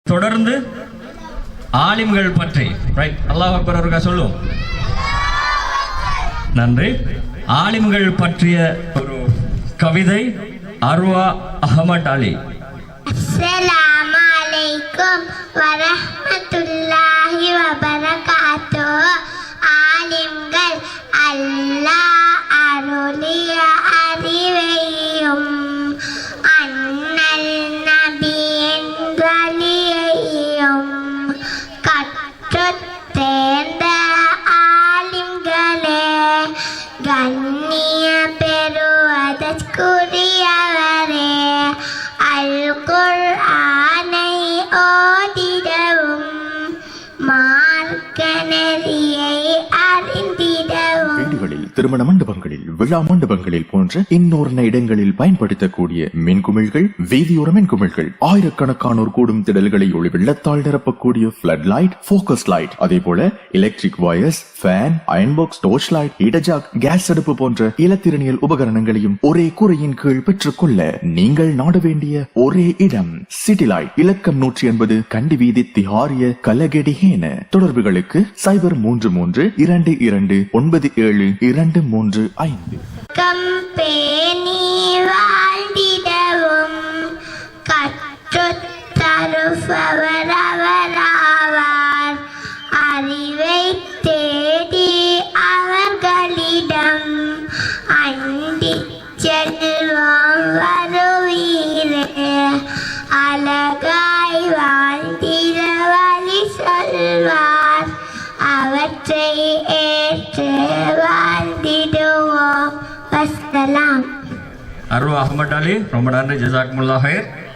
தொடர்ந்து ஆலிம்கள் பற்றி ரைட் அல்லாஹ் அக்பர் அவர்கள் சொல்லுவோம். நன்றி. ஆலிம்கள் பற்றிய ஒரு கவிதை அர்வா அஹமட் அலி. அஸ்ஸலாமு அலைக்கும் வரஹ்மத்துல்லாஹி வபரகாத்துஹு. ஆலிம்கள் அல்லாஹ் அருளிய அறிவையும் அண்ணல் நபியின் வழியையும் கற்றுத் தேர்ந்த ஆலிம்களே கண்ணிய பெறுவதற்குரியவரே அல் குர்ஆனை ஓதிடவும் மார்க்க நெறியை அறிந்திடவும் வீடுகளில், திருமண மண்டபங்களில், விழா மண்டபங்களில் போன்ற இன்னொரு இடங்களில் பயன்படுத்தக்கூடிய மின்குமிழ்கள், வீதியோர மின்குமிழ்கள், ஆயிரக்கணக்கானோர் கூடும் திடல்களை ஒளி வெள்ளத்தால் நிரப்பக்கூடிய பிளட் லைட், போக்கஸ் லைட், அதே போல electric wires, fan, iron box, torch light, heater, gas அடுப்பு போன்ற இலத்திரனியல் உபகரணங்களையும் ஒரே கூரையின் கீழ் பெற்றுக்கொள்ள நீங்கள் நாட வேண்டிய ஒரே இடம் சிட்டி லைட். இலக்கம் 180 கண்டி வீதி, திஹாரிய கலகெடிஹேன. தொடர்புகளுக்கு 0332297235. கம்பெனி வாழ்ந்திடவும் கற்றுத் தருபவர் அவராவார். அறிவை தேடி அவர்களிடம் அண்டிச் செல்வோம் வருவீரே. அழகாய் வாழ்ந்திட வழி சொல்வார். அவற்றை ஏற்று வாழ்ந்திடுவோம். வஸ்ஸலாம். அர்வா அஹமட் அலி, ரொம்ப நன்றி. ஜஸாக்குமுல்லாஹ் ஹைர்.